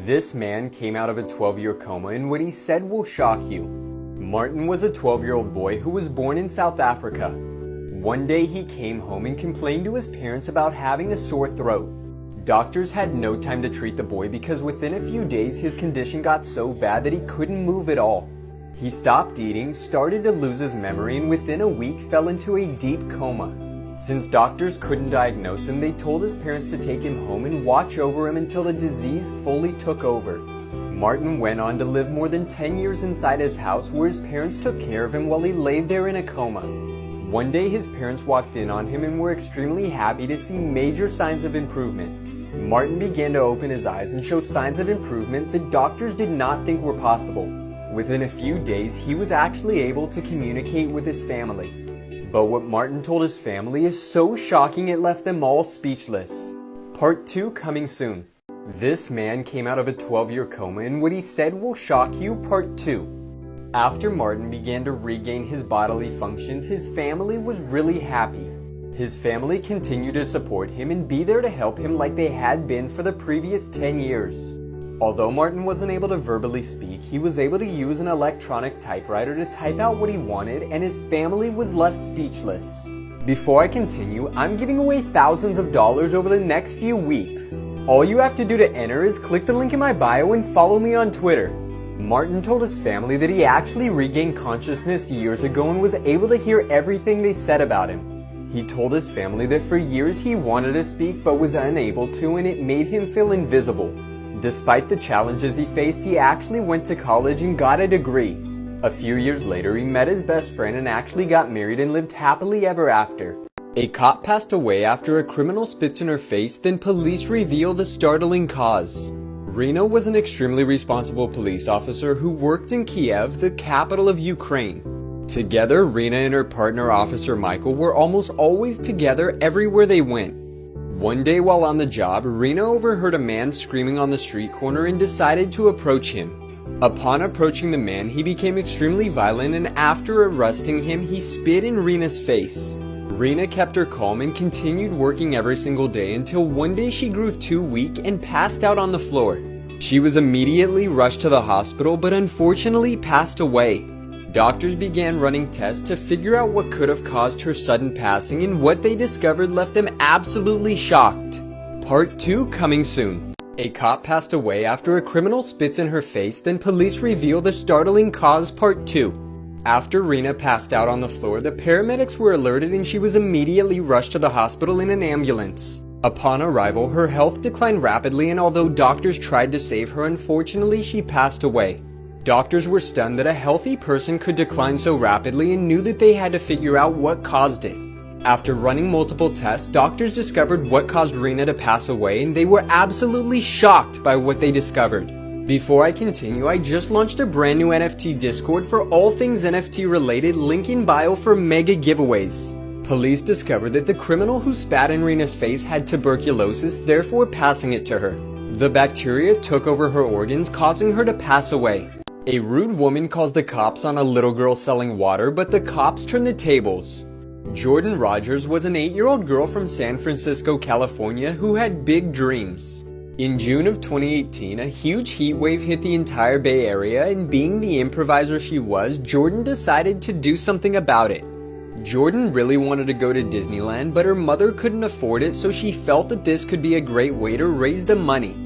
This man came out of a 12-year coma, and what he said will shock you. Martin was a 12-year-old boy who was born in South Africa. One day he came home and complained to his parents about having a sore throat. Doctors had no time to treat the boy because within a few days his condition got so bad that he couldn't move at all. He stopped eating, started to lose his memory, and within a week fell into a deep coma. Since doctors couldn't diagnose him, they told his parents to take him home and watch over him until the disease fully took over. Martin went on to live more than 10 years inside his house where his parents took care of him while he lay there in a coma. One day his parents walked in on him and were extremely happy to see major signs of improvement. Martin began to open his eyes and show signs of improvement that doctors did not think were possible. Within a few days, he was actually able to communicate with his family. But what Martin told his family is so shocking it left them all speechless. Part 2 coming soon. This man came out of a 12-year coma, and what he said will shock you. Part 2. After Martin began to regain his bodily functions, his family was really happy. His family continued to support him and be there to help him like they had been for the previous 10 years. Although Martin wasn't able to verbally speak, he was able to use an electronic typewriter to type out what he wanted, and his family was left speechless. Before I continue, I'm giving away thousands of dollars over the next few weeks. All you have to do to enter is click the link in my bio and follow me on Twitter. Martin told his family that he actually regained consciousness years ago and was able to hear everything they said about him. He told his family that for years he wanted to speak but was unable to, and it made him feel invisible. Despite the challenges he faced, he actually went to college and got a degree. A few years later, he met his best friend and actually got married and lived happily ever after. A cop passed away after a criminal spits in her face, then police reveal the startling cause. Rina was an extremely responsible police officer who worked in Kiev, the capital of Ukraine. Together, Rina and her partner officer Michael were almost always together everywhere they went. One day while on the job, Rina overheard a man screaming on the street corner and decided to approach him. Upon approaching the man, he became extremely violent, and after arresting him, he spit in Rina's face. Rina kept her calm and continued working every single day until one day she grew too weak and passed out on the floor. She was immediately rushed to the hospital but unfortunately passed away. Doctors began running tests to figure out what could have caused her sudden passing, and what they discovered left them absolutely shocked. Part 2 coming soon. A cop passed away after a criminal spits in her face, then police reveal the startling cause. Part 2. After Rina passed out on the floor, the paramedics were alerted and she was immediately rushed to the hospital in an ambulance. Upon arrival, her health declined rapidly, and although doctors tried to save her, unfortunately she passed away. Doctors were stunned that a healthy person could decline so rapidly and knew that they had to figure out what caused it. After running multiple tests, doctors discovered what caused Rina to pass away, and they were absolutely shocked by what they discovered. Before I continue, I just launched a brand new NFT Discord for all things NFT related, link in bio for mega giveaways. Police discovered that the criminal who spat in Rina's face had tuberculosis, therefore passing it to her. The bacteria took over her organs, causing her to pass away. A rude woman calls the cops on a little girl selling water, but the cops turn the tables. Jordan Rogers was an 8-year-old girl from San Francisco, California, who had big dreams. In June of 2018, a huge heat wave hit the entire Bay Area, and being the improviser she was, Jordan decided to do something about it. Jordan really wanted to go to Disneyland, but her mother couldn't afford it, so she felt that this could be a great way to raise the money.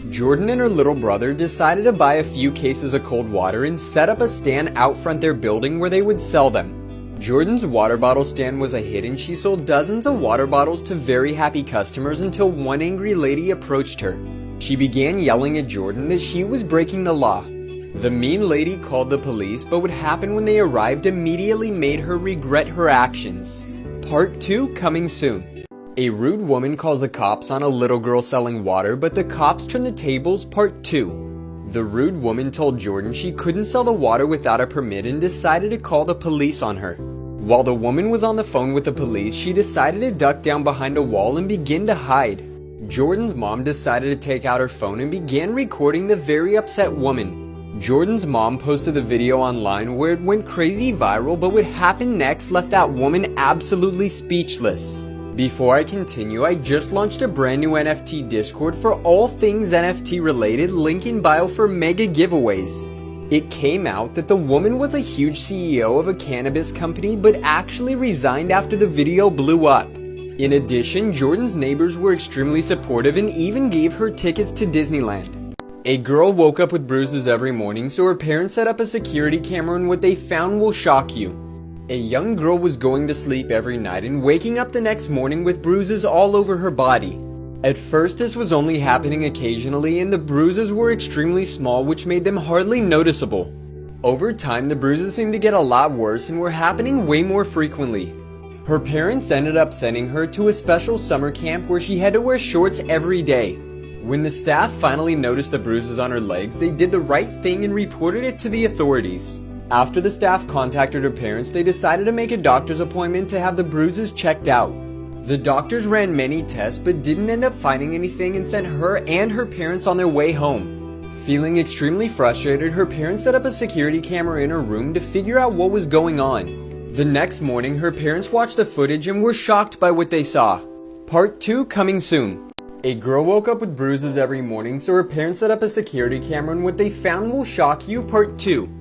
Jordan and her little brother decided to buy a few cases of cold water and set up a stand out front their building where they would sell them. Jordan's water bottle stand was a hit, and she sold dozens of water bottles to very happy customers until one angry lady approached her. She began yelling at Jordan that she was breaking the law. The mean lady called the police, but what happened when they arrived immediately made her regret her actions. Part 2 coming soon. A rude woman calls the cops on a little girl selling water, but the cops turn the tables. Part 2. The rude woman told Jordan she couldn't sell the water without a permit and decided to call the police on her. While the woman was on the phone with the police, she decided to duck down behind a wall and begin to hide. Jordan's mom decided to take out her phone and began recording the very upset woman. Jordan's mom posted the video online where it went crazy viral, but what happened next left that woman absolutely speechless. Before I continue, I just launched a brand new NFT Discord for all things NFT related, link in bio for mega giveaways. It came out that the woman was a huge CEO of a cannabis company but actually resigned after the video blew up. In addition, Jordan's neighbors were extremely supportive and even gave her tickets to Disneyland. A girl woke up with bruises every morning, so her parents set up a security camera, and what they found will shock you. A young girl was going to sleep every night and waking up the next morning with bruises all over her body. At first, this was only happening occasionally, and the bruises were extremely small, which made them hardly noticeable. Over time, the bruises seemed to get a lot worse and were happening way more frequently. Her parents ended up sending her to a special summer camp where she had to wear shorts every day. When the staff finally noticed the bruises on her legs, they did the right thing and reported it to the authorities. After the staff contacted her parents, they decided to make a doctor's appointment to have the bruises checked out. The doctors ran many tests but didn't end up finding anything and sent her and her parents on their way home. Feeling extremely frustrated, her parents set up a security camera in her room to figure out what was going on. The next morning, her parents watched the footage and were shocked by what they saw. Part 2 coming soon. A girl woke up with bruises every morning, so her parents set up a security camera, and what they found will shock you. Part 2.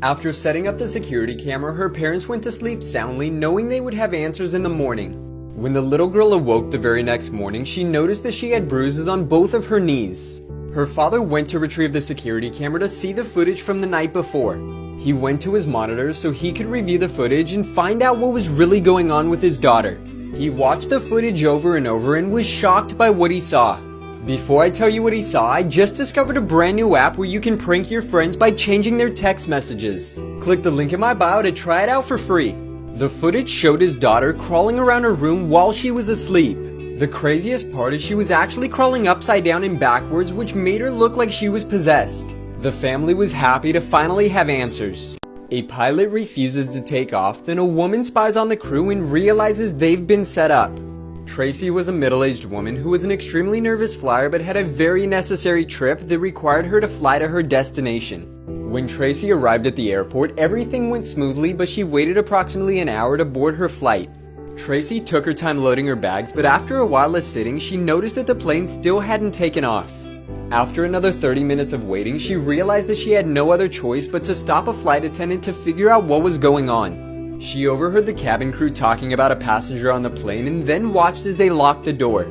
After setting up the security camera, her parents went to sleep soundly, knowing they would have answers in the morning. When the little girl awoke the very next morning, she noticed that she had bruises on both of her knees. Her father went to retrieve the security camera to see the footage from the night before. He went to his monitors so he could review the footage and find out what was really going on with his daughter. He watched the footage over and over and was shocked by what he saw. Before I tell you what he saw, I just discovered a brand new app where you can prank your friends by changing their text messages. Click the link in my bio to try it out for free. The footage showed his daughter crawling around her room while she was asleep. The craziest part is she was actually crawling upside down and backwards, which made her look like she was possessed. The family was happy to finally have answers. A pilot refuses to take off, then a woman spies on the crew and realizes they've been set up. Tracy was a middle-aged woman who was an extremely nervous flyer but had a very necessary trip that required her to fly to her destination. When Tracy arrived at the airport, everything went smoothly, but she waited approximately an hour to board her flight. Tracy took her time loading her bags, but after a while of sitting, she noticed that the plane still hadn't taken off. After another 30 minutes of waiting, she realized that she had no other choice but to stop a flight attendant to figure out what was going on. She overheard the cabin crew talking about a passenger on the plane and then watched as they locked the door.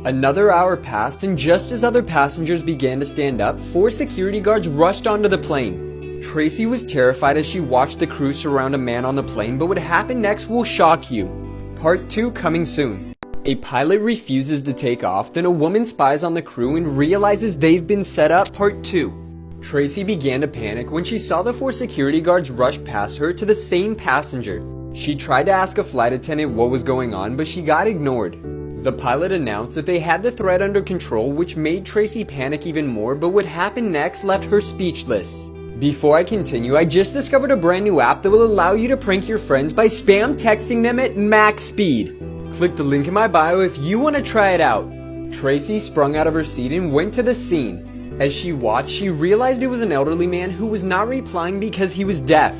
Another hour passed, and just as other passengers began to stand up, 4 security guards rushed onto the plane. Tracy was terrified as she watched the crew surround a man on the plane, but what happened next will shock you. Part 2 coming soon. A pilot refuses to take off, then a woman spies on the crew and realizes they've been set up. Part 2. Tracy began to panic when she saw the 4 security guards rush past her to the same passenger. She tried to ask a flight attendant what was going on, but she got ignored. The pilot announced that they had the threat under control, which made Tracy panic even more, but what happened next left her speechless. Before I continue, I just discovered a brand new app that will allow you to prank your friends by spam texting them at max speed. Click the link in my bio if you want to try it out. Tracy sprung out of her seat and went to the scene. As she watched, she realized it was an elderly man who was not replying because he was deaf.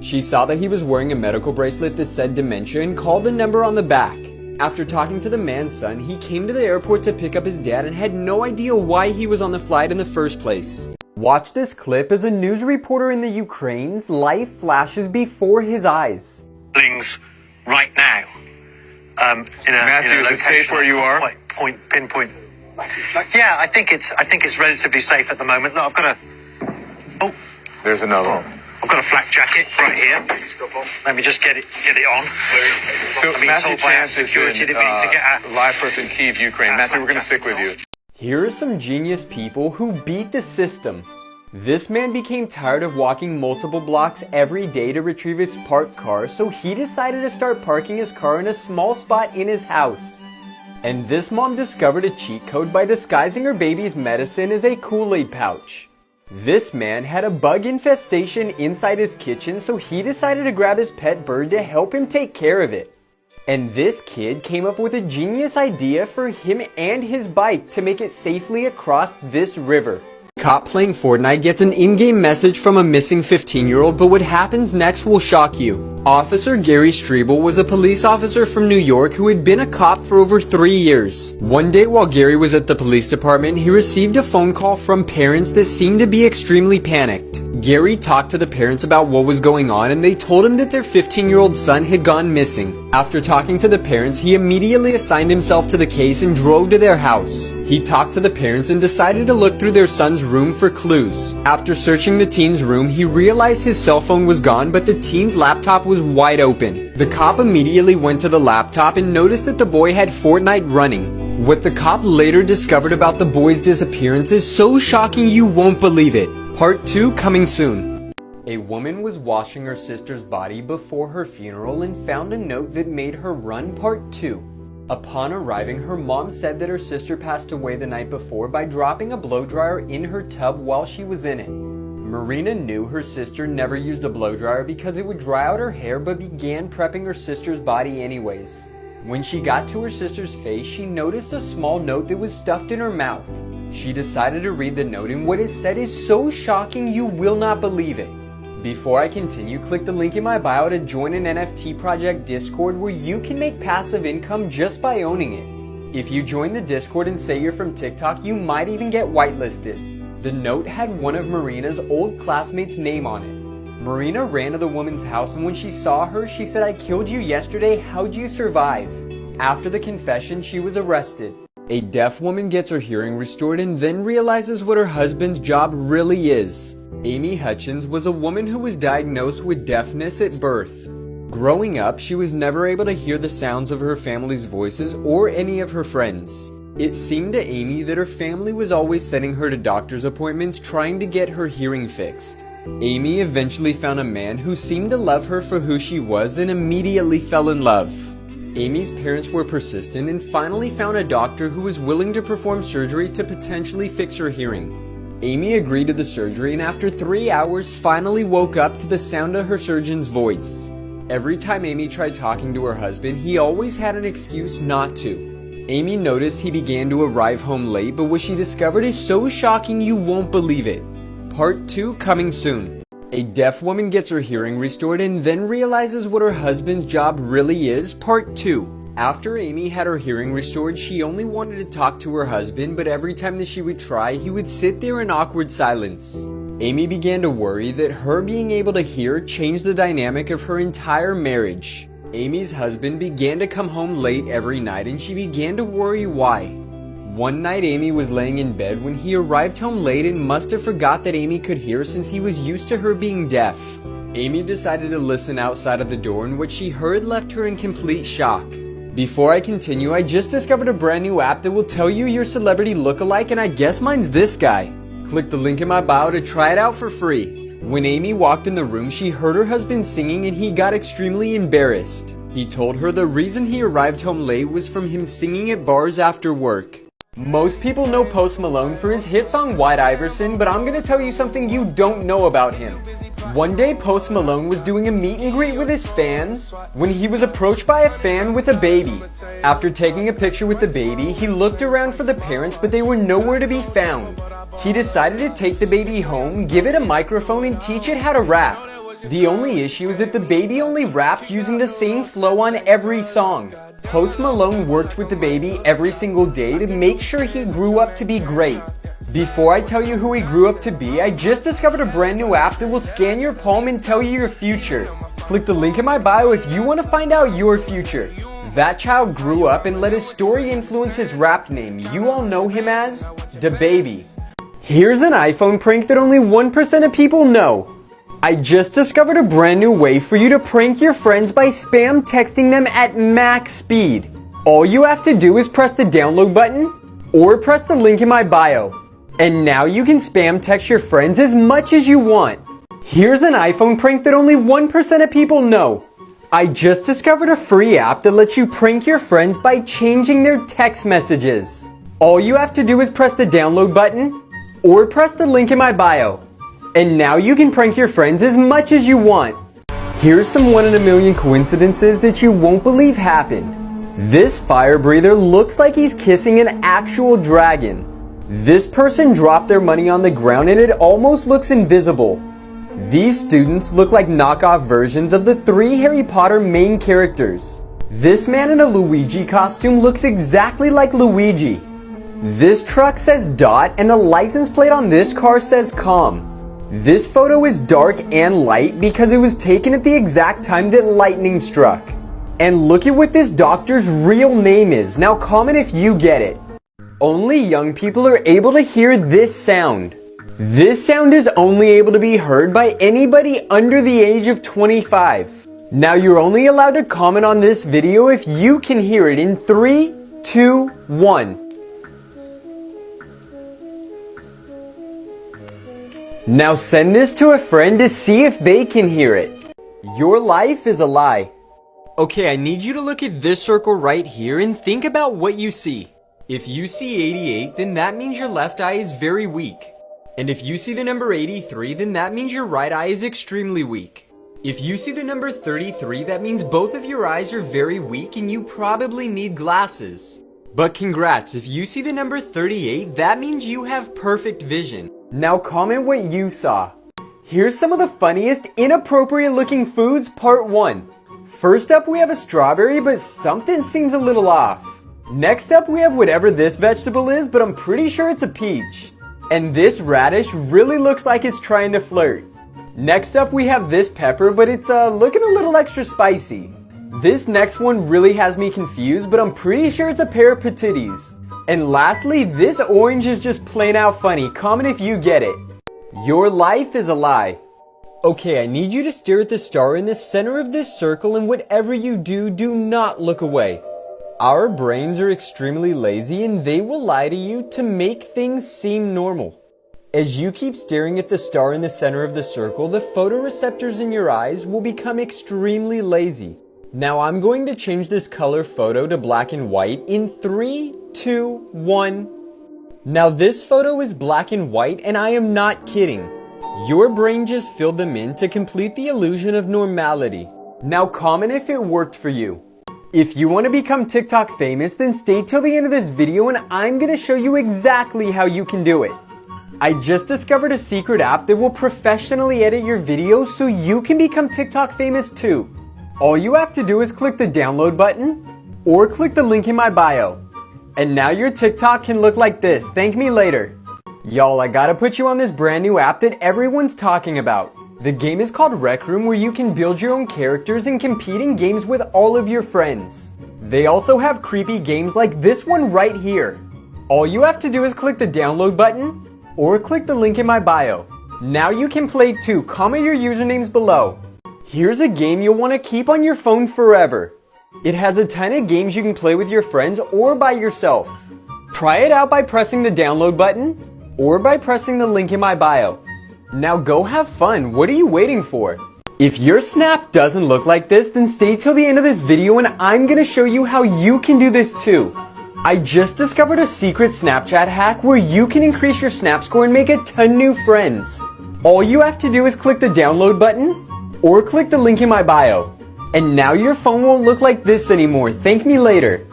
She saw that he was wearing a medical bracelet that said dementia and called the number on the back. After talking to the man's son, he came to the airport to pick up his dad and had no idea why he was on the flight in the first place. Watch this clip as a news reporter in the Ukraine's life flashes before his eyes. Right now. Matthew, is it safe where you are? Pinpoint. Yeah, I think it's relatively safe at the moment. Look, I've got There's another one. I've got a flak jacket right here. Let me just get it on. So I'm being Matthew told by our Chance is security that we need to get live for us in Kyiv, Ukraine. Matthew, we're going to stick with you. Here are some genius people who beat the system. This man became tired of walking multiple blocks every day to retrieve his parked car, so he decided to start parking his car in a small spot in his house. And this mom discovered a cheat code by disguising her baby's medicine as a Kool-Aid pouch. This man had a bug infestation inside his kitchen, so he decided to grab his pet bird to help him take care of it. And this kid came up with a genius idea for him and his bike to make it safely across this river. Cop playing Fortnite gets an in-game message from a missing 15-year-old, but what happens next will shock you. Officer Gary Strebel was a police officer from New York who had been a cop for over 3 years. One day while Gary was at the police department, he received a phone call from parents that seemed to be extremely panicked. Gary talked to the parents about what was going on, and they told him that their 15-year-old son had gone missing. After talking to the parents, he immediately assigned himself to the case and drove to their house. He talked to the parents and decided to look through their son's room for clues. After searching the teen's room, he realized his cell phone was gone, but the teen's laptop was wide open. The cop immediately went to the laptop and noticed that the boy had Fortnite running. What the cop later discovered about the boy's disappearance is so shocking you won't believe it. Part 2 coming soon. A woman was washing her sister's body before her funeral and found a note that made her run. Part 2. Upon arriving, her mom said that her sister passed away the night before by dropping a blow dryer in her tub while she was in it. Marina knew her sister never used a blow dryer because it would dry out her hair, but began prepping her sister's body anyways. When she got to her sister's face, she noticed a small note that was stuffed in her mouth. She decided to read the note, and what it said is so shocking you will not believe it. Before I continue, click the link in my bio to join an NFT project Discord where you can make passive income just by owning it. If you join the Discord and say you're from TikTok, you might even get whitelisted. The note had one of Marina's old classmates' name on it. Marina ran to the woman's house, and when she saw her, she said, "I killed you yesterday, how'd you survive?" After the confession, she was arrested. A deaf woman gets her hearing restored and then realizes what her husband's job really is. Amy Hutchins was a woman who was diagnosed with deafness at birth. Growing up, she was never able to hear the sounds of her family's voices or any of her friends. It seemed to Amy that her family was always sending her to doctor's appointments trying to get her hearing fixed. Amy eventually found a man who seemed to love her for who she was and immediately fell in love. Amy's parents were persistent and finally found a doctor who was willing to perform surgery to potentially fix her hearing. Amy agreed to the surgery and after 3 hours finally woke up to the sound of her surgeon's voice. Every time Amy tried talking to her husband, he always had an excuse not to. Amy noticed he began to arrive home late, but what she discovered is so shocking you won't believe it. Part 2 coming soon. A deaf woman gets her hearing restored and then realizes what her husband's job really is. Part 2. After Amy had her hearing restored, she only wanted to talk to her husband, but every time that she would try, he would sit there in awkward silence. Amy began to worry that her being able to hear changed the dynamic of her entire marriage. Amy's husband began to come home late every night and she began to worry why. One night Amy was laying in bed when he arrived home late and must have forgot that Amy could hear since he was used to her being deaf. Amy decided to listen outside of the door and what she heard left her in complete shock. Before I continue, I just discovered a brand new app that will tell you your celebrity lookalike, and I guess mine's this guy. Click the link in my bio to try it out for free. When Amy walked in the room, she heard her husband singing and he got extremely embarrassed. He told her the reason he arrived home late was from him singing at bars after work. Most people know Post Malone for his hit song White Iverson, but I'm gonna tell you something you don't know about him. One day Post Malone was doing a meet and greet with his fans when he was approached by a fan with a baby. After taking a picture with the baby, he looked around for the parents, but they were nowhere to be found. He decided to take the baby home, give it a microphone, and teach it how to rap. The only issue is that the baby only rapped using the same flow on every song. Post Malone worked with the baby every single day to make sure he grew up to be great. Before I tell you who he grew up to be, I just discovered a brand new app that will scan your palm and tell you your future. Click the link in my bio if you want to find out your future. That child grew up and let his story influence his rap name. You all know him as DaBaby. Here's an iPhone prank that only 1% of people know. I just discovered a brand new way for you to prank your friends by spam texting them at max speed. All you have to do is press the download button or press the link in my bio. And now you can spam text your friends as much as you want. Here's an iPhone prank that only 1% of people know. I just discovered a free app that lets you prank your friends by changing their text messages. All you have to do is press the download button or press the link in my bio. And now you can prank your friends as much as you want. Here's some 1 in a million coincidences that you won't believe happened. This fire breather looks like he's kissing an actual dragon. This person dropped their money on the ground and it almost looks invisible. These students look like knockoff versions of the 3 Harry Potter main characters. This man in a Luigi costume looks exactly like Luigi. This truck says Dot and the license plate on this car says Com. This photo is dark and light because it was taken at the exact time that lightning struck. And look at what this doctor's real name is. Now comment if you get it. Only young people are able to hear this sound. This sound is only able to be heard by anybody under the age of 25. Now you're only allowed to comment on this video if you can hear it in 3, 2, 1. Now send this to a friend to see if they can hear it. Your life is a lie. Okay, I need you to look at this circle right here and think about what you see. If you see 88, then that means your left eye is very weak. And if you see the number 83, then that means your right eye is extremely weak. If you see the number 33, that means both of your eyes are very weak and you probably need glasses. But congrats, if you see the number 38, that means you have perfect vision. Now comment what you saw. Here's some of the funniest, inappropriate looking foods, part 1. First up we have a strawberry, but something seems a little off. Next up we have whatever this vegetable is, but I'm pretty sure it's a peach. And this radish really looks like it's trying to flirt. Next up we have this pepper, but it's looking a little extra spicy. This next one really has me confused, but I'm pretty sure it's a pair of patatas. And lastly, this orange is just plain out funny. Comment if you get it. Your life is a lie. Okay, I need you to stare at the star in the center of this circle, and whatever you do, do not look away. Our brains are extremely lazy and they will lie to you to make things seem normal. As you keep staring at the star in the center of the circle, the photoreceptors in your eyes will become extremely lazy. Now I'm going to change this color photo to black and white in 3, 2, 1. Now this photo is black and white and I am not kidding. Your brain just filled them in to complete the illusion of normality. Now comment if it worked for you. If you want to become TikTok famous, then stay till the end of this video and I'm going to show you exactly how you can do it. I just discovered a secret app that will professionally edit your videos so you can become TikTok famous too. All you have to do is click the download button or click the link in my bio. And now your TikTok can look like this. Thank me later. Y'all, I gotta put you on this brand new app that everyone's talking about. The game is called Rec Room, where you can build your own characters and compete in games with all of your friends. They also have creepy games like this one right here. All you have to do is click the download button or click the link in my bio. Now you can play too. Comment your usernames below. Here's a game you'll want to keep on your phone forever. It has a ton of games you can play with your friends or by yourself. Try it out by pressing the download button or by pressing the link in my bio. Now go have fun. What are you waiting for? If your snap doesn't look like this, then stay till the end of this video and I'm gonna show you how you can do this too. I just discovered a secret Snapchat hack where you can increase your snap score and make a ton new friends. All you have to do is click the download button or click the link in my bio. And now your phone won't look like this anymore. Thank me later.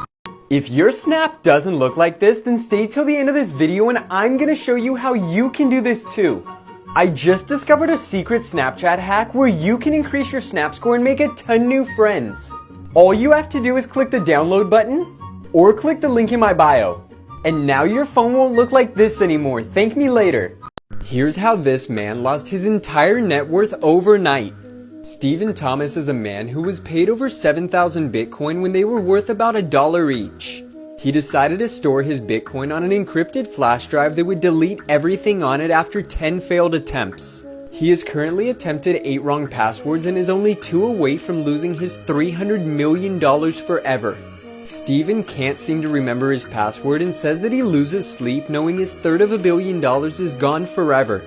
If your snap doesn't look like this, then stay till the end of this video and I'm gonna show you how you can do this too. I just discovered a secret Snapchat hack where you can increase your snap score and make a ton new friends. All you have to do is click the download button or click the link in my bio. And now your phone won't look like this anymore. Thank me later. Here's how this man lost his entire net worth overnight. Stephen Thomas is a man who was paid over 7,000 Bitcoin when they were worth about $1 each. He decided to store his Bitcoin on an encrypted flash drive that would delete everything on it after 10 failed attempts. He has currently attempted 8 wrong passwords and is only 2 away from losing his $300 million forever. Stephen can't seem to remember his password and says that he loses sleep knowing his $300 million is gone forever.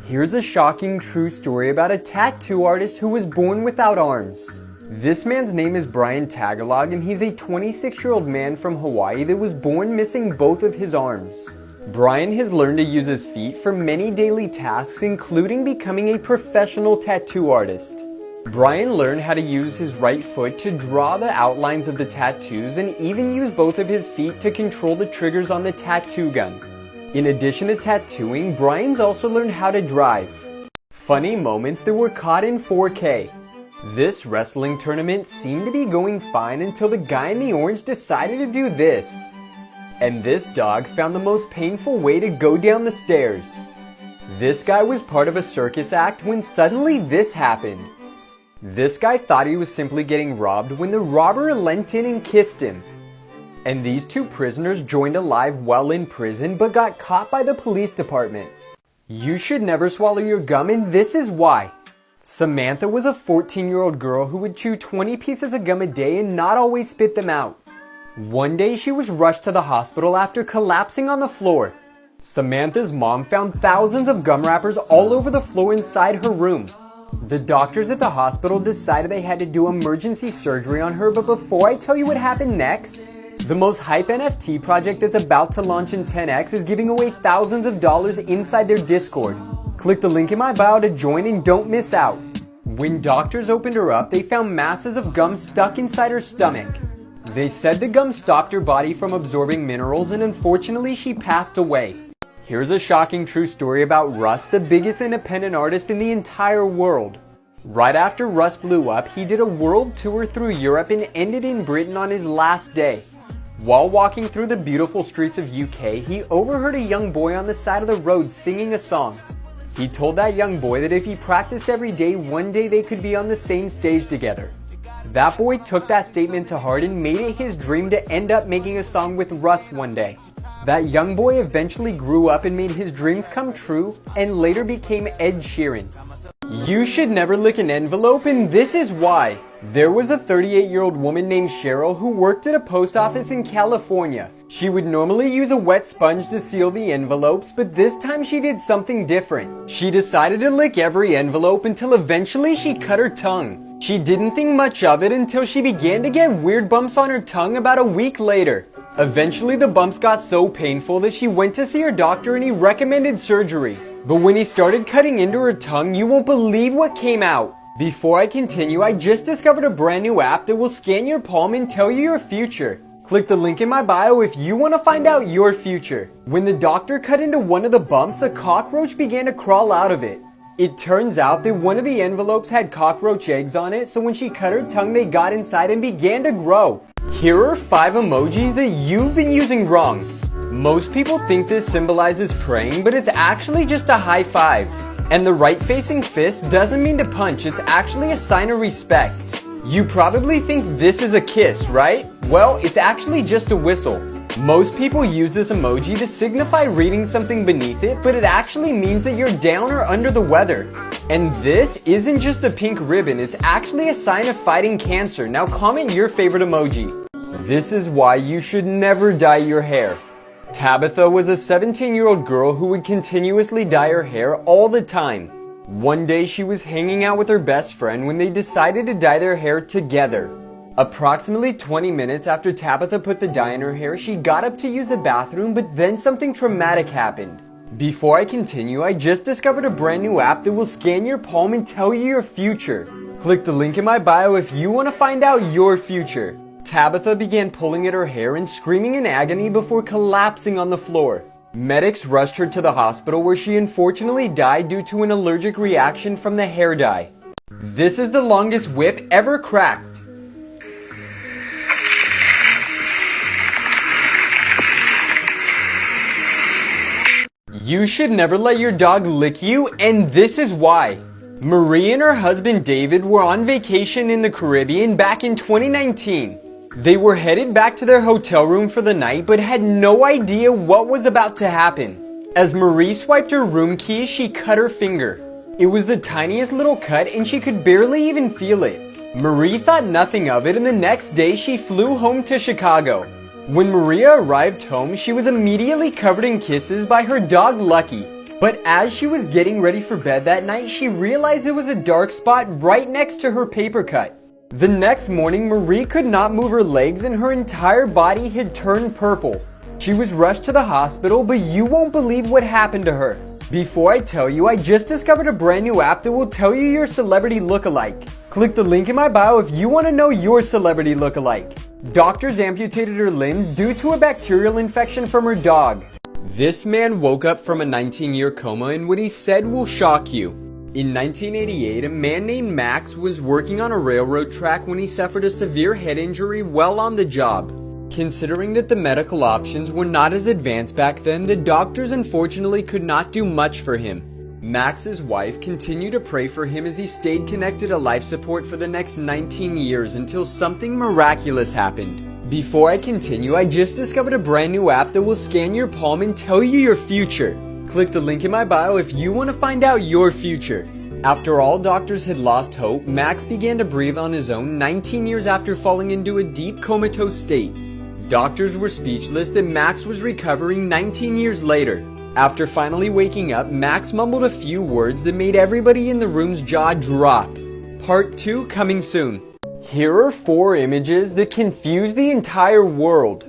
Here's a shocking true story about a tattoo artist who was born without arms. This man's name is Brian Tagalog and he's a 26-year-old man from Hawaii that was born missing both of his arms. Brian has learned to use his feet for many daily tasks, including becoming a professional tattoo artist. Brian learned how to use his right foot to draw the outlines of the tattoos and even use both of his feet to control the triggers on the tattoo gun. In addition to tattooing, Brian's also learned how to drive. Funny moments that were caught in 4K. This wrestling tournament seemed to be going fine until the guy in the orange decided to do this. And this dog found the most painful way to go down the stairs. This guy was part of a circus act when suddenly this happened. This guy thought he was simply getting robbed when the robber leant in and kissed him. And these two prisoners joined alive while in prison but got caught by the police department. You should never swallow your gum, and this is why. Samantha was a 14-year-old girl who would chew 20 pieces of gum a day and not always spit them out. One day she was rushed to the hospital after collapsing on the floor. Samantha's mom found thousands of gum wrappers all over the floor inside her room. The doctors at the hospital decided they had to do emergency surgery on her, but before I tell you what happened next, the most hype NFT project that's about to launch in 10x is giving away thousands of dollars inside their Discord. Click the link in my bio to join and don't miss out. When doctors opened her up, they found masses of gum stuck inside her stomach. They said the gum stopped her body from absorbing minerals, and unfortunately she passed away. Here's a shocking true story about Russ, the biggest independent artist in the entire world. Right after Russ blew up, he did a world tour through Europe and ended in Britain on his last day. While walking through the beautiful streets of UK, he overheard a young boy on the side of the road singing a song. He told that young boy that if he practiced every day, one day they could be on the same stage together. That boy took that statement to heart and made it his dream to end up making a song with Russ one day. That young boy eventually grew up and made his dreams come true and later became Ed Sheeran. You should never lick an envelope, and this is why. There was a 38-year-old woman named Cheryl who worked at a post office in California. She would normally use a wet sponge to seal the envelopes, but this time she did something different. She decided to lick every envelope until eventually she cut her tongue. She didn't think much of it until she began to get weird bumps on her tongue about a week later. Eventually the bumps got so painful that she went to see her doctor and he recommended surgery. But when he started cutting into her tongue, you won't believe what came out. Before I continue, I just discovered a brand new app that will scan your palm and tell you your future. Click the link in my bio if you want to find out your future. When the doctor cut into one of the bumps, a cockroach began to crawl out of it. It turns out that one of the envelopes had cockroach eggs on it, so when she cut her tongue, they got inside and began to grow. Here are 5 emojis that you've been using wrong. Most people think this symbolizes praying, but it's actually just a high five. And the right-facing fist doesn't mean to punch, it's actually a sign of respect. You probably think this is a kiss, right? Well, it's actually just a whistle. Most people use this emoji to signify reading something beneath it, but it actually means that you're down or under the weather. And this isn't just a pink ribbon, it's actually a sign of fighting cancer. Now comment your favorite emoji. This is why you should never dye your hair. Tabitha was a 17-year-old girl who would continuously dye her hair all the time. One day she was hanging out with her best friend when they decided to dye their hair together. Approximately 20 minutes after Tabitha put the dye in her hair, she got up to use the bathroom, but then something traumatic happened. Before I continue, I just discovered a brand new app that will scan your palm and tell you your future. Click the link in my bio if you want to find out your future. Tabitha began pulling at her hair and screaming in agony before collapsing on the floor. Medics rushed her to the hospital where she unfortunately died due to an allergic reaction from the hair dye. This is the longest whip ever cracked. You should never let your dog lick you, and this is why. Marie and her husband David were on vacation in the Caribbean back in 2019. They were headed back to their hotel room for the night but had no idea what was about to happen. As Marie swiped her room keys, she cut her finger. It was the tiniest little cut and she could barely even feel it. Marie thought nothing of it, and the next day she flew home to Chicago. When Maria arrived home, she was immediately covered in kisses by her dog Lucky. But as she was getting ready for bed that night, she realized there was a dark spot right next to her paper cut. The next morning, Marie could not move her legs and her entire body had turned purple. She was rushed to the hospital, but you won't believe what happened to her. Before I tell you, I just discovered a brand new app that will tell you your celebrity lookalike. Click the link in my bio if you want to know your celebrity lookalike. Doctors amputated her limbs due to a bacterial infection from her dog. This man woke up from a 19-year coma, and what he said will shock you. In 1988, a man named Max was working on a railroad track when he suffered a severe head injury while on the job. Considering that the medical options were not as advanced back then, the doctors unfortunately could not do much for him. Max's wife continued to pray for him as he stayed connected to life support for the next 19 years until something miraculous happened. Before I continue, I just discovered a brand new app that will scan your palm and tell you your future. Click the link in my bio if you want to find out your future. After all doctors had lost hope, Max began to breathe on his own 19 years after falling into a deep comatose state. Doctors were speechless that Max was recovering 19 years later. After finally waking up, Max mumbled a few words that made everybody in the room's jaw drop. Part 2 coming soon. Here are 4 images that confuse the entire world.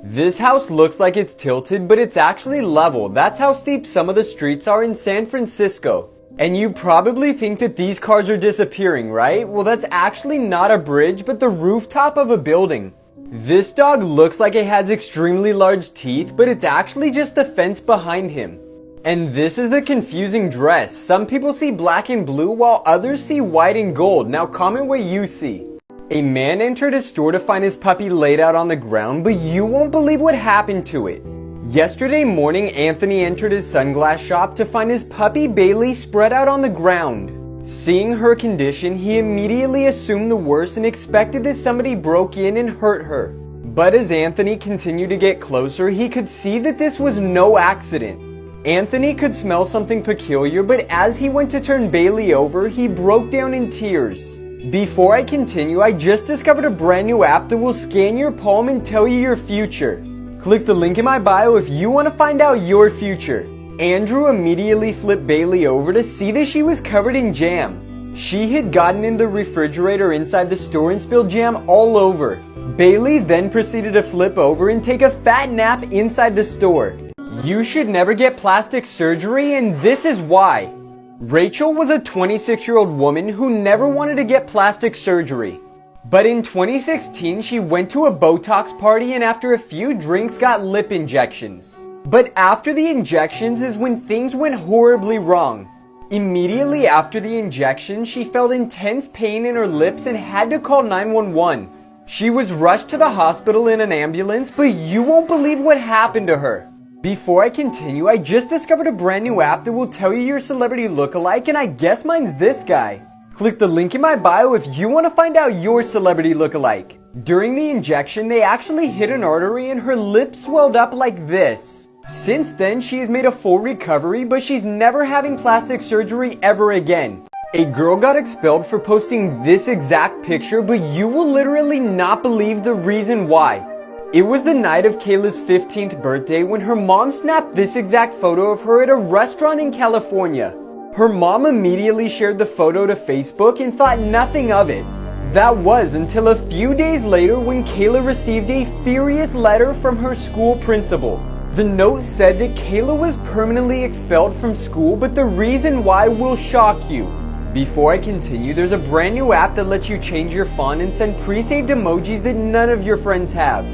This house looks like it's tilted, but it's actually level. That's how steep some of the streets are in San Francisco. And you probably think that these cars are disappearing, right? Well, that's actually not a bridge, but the rooftop of a building. This dog looks like it has extremely large teeth, but it's actually just the fence behind him. And this is the confusing dress. Some people see black and blue while others see white and gold. Now comment what you see. A man entered a store to find his puppy laid out on the ground, but you won't believe what happened to it. Yesterday morning, Anthony entered his sunglass shop to find his puppy Bailey spread out on the ground. Seeing her condition, he immediately assumed the worst and expected that somebody broke in and hurt her. But as Anthony continued to get closer, he could see that this was no accident. Anthony could smell something peculiar, but as he went to turn Bailey over, he broke down in tears. Before I continue, I just discovered a brand new app that will scan your palm and tell you your future. Click the link in my bio if you want to find out your future. Andrew immediately flipped Bailey over to see that she was covered in jam. She had gotten in the refrigerator inside the store and spilled jam all over. Bailey then proceeded to flip over and take a fat nap inside the store. You should never get plastic surgery, and this is why. Rachel was a 26-year-old woman who never wanted to get plastic surgery. But in 2016, she went to a Botox party and after a few drinks got lip injections. But after the injections is when things went horribly wrong. Immediately after the injection, she felt intense pain in her lips and had to call 911. She was rushed to the hospital in an ambulance, but you won't believe what happened to her. Before I continue, I just discovered a brand new app that will tell you your celebrity lookalike, and I guess mine's this guy. Click the link in my bio if you want to find out your celebrity lookalike. During the injection, they actually hit an artery and her lips swelled up like this. Since then, she has made a full recovery, but she's never having plastic surgery ever again. A girl got expelled for posting this exact picture, but you will literally not believe the reason why. It was the night of Kayla's 15th birthday when her mom snapped this exact photo of her at a restaurant in California. Her mom immediately shared the photo to Facebook and thought nothing of it. That was until a few days later when Kayla received a furious letter from her school principal. The note said that Kayla was permanently expelled from school, but the reason why will shock you. Before I continue, there's a brand new app that lets you change your font and send pre-saved emojis that none of your friends have.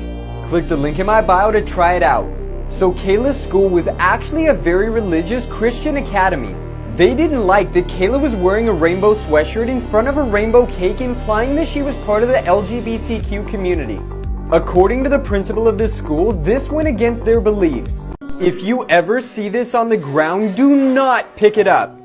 Click the link in my bio to try it out. So Kayla's school was actually a very religious Christian academy. They didn't like that Kayla was wearing a rainbow sweatshirt in front of a rainbow cake, implying that she was part of the LGBTQ community. According to the principal of this school, this went against their beliefs. If you ever see this on the ground, do not pick it up.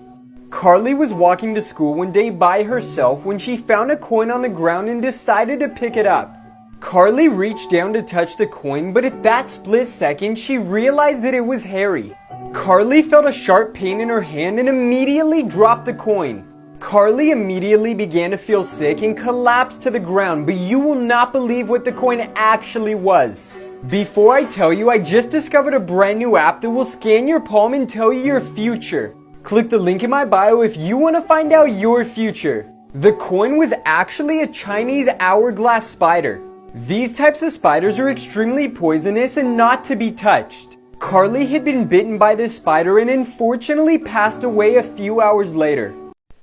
Carly was walking to school one day by herself when she found a coin on the ground and decided to pick it up. Carly reached down to touch the coin, but at that split second, she realized that it was Harry. Carly felt a sharp pain in her hand and immediately dropped the coin. Carly immediately began to feel sick and collapsed to the ground, but you will not believe what the coin actually was. Before I tell you, I just discovered a brand new app that will scan your palm and tell you your future. Click the link in my bio if you want to find out your future. The coin was actually a Chinese hourglass spider. These types of spiders are extremely poisonous and not to be touched. Carly had been bitten by this spider and unfortunately passed away a few hours later.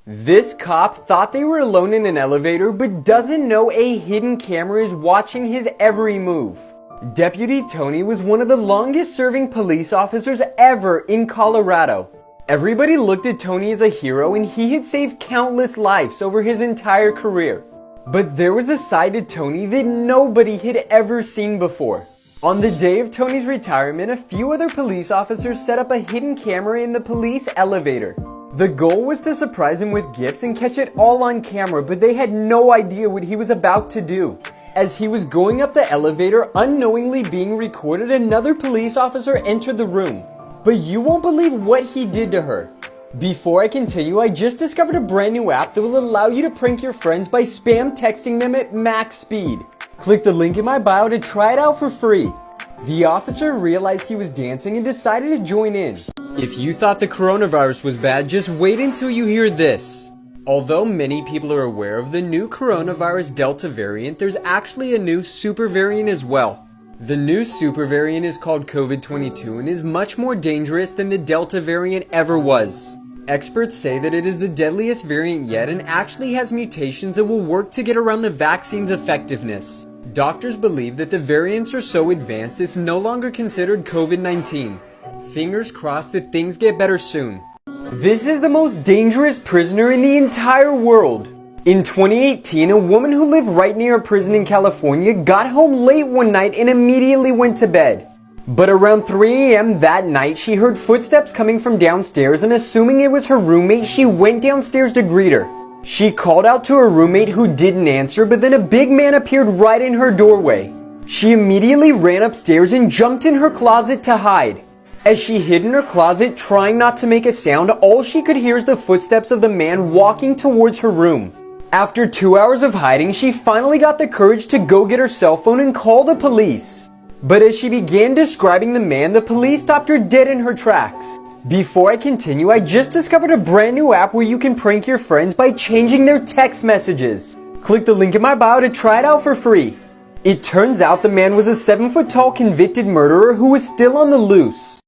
This cop thought they were alone in an elevator but doesn't know a hidden camera is watching his every move. Deputy Tony was one of the longest serving police officers ever in Colorado. Everybody looked at Tony as a hero, and he had saved countless lives over his entire career. But there was a side to Tony that nobody had ever seen before. On the day of Tony's retirement, a few other police officers set up a hidden camera in the police elevator. The goal was to surprise him with gifts and catch it all on camera, but they had no idea what he was about to do. As he was going up the elevator, unknowingly being recorded, another police officer entered the room. But you won't believe what he did to her. Before I continue, I just discovered a brand new app that will allow you to prank your friends by spam texting them at max speed. Click the link in my bio to try it out for free. The officer realized he was dancing and decided to join in. If you thought the coronavirus was bad, just wait until you hear this. Although many people are aware of the new coronavirus Delta variant, there's actually a new super variant as well. The new super variant is called COVID-22 and is much more dangerous than the Delta variant ever was. Experts say that it is the deadliest variant yet and actually has mutations that will work to get around the vaccine's effectiveness. Doctors believe that the variants are so advanced it's no longer considered COVID-19. Fingers crossed that things get better soon. This is the most dangerous prisoner in the entire world. In 2018, a woman who lived right near a prison in California got home late one night and immediately went to bed. But around 3 a.m. that night, she heard footsteps coming from downstairs, and assuming it was her roommate, she went downstairs to greet her. She called out to her roommate who didn't answer, but then a big man appeared right in her doorway. She immediately ran upstairs and jumped in her closet to hide. As she hid in her closet, trying not to make a sound, all she could hear is the footsteps of the man walking towards her room. After 2 hours of hiding, she finally got the courage to go get her cell phone and call the police. But as she began describing the man, the police stopped her dead in her tracks. Before I continue, I just discovered a brand new app where you can prank your friends by changing their text messages. Click the link in my bio to try it out for free. It turns out the man was a 7-foot tall convicted murderer who was still on the loose.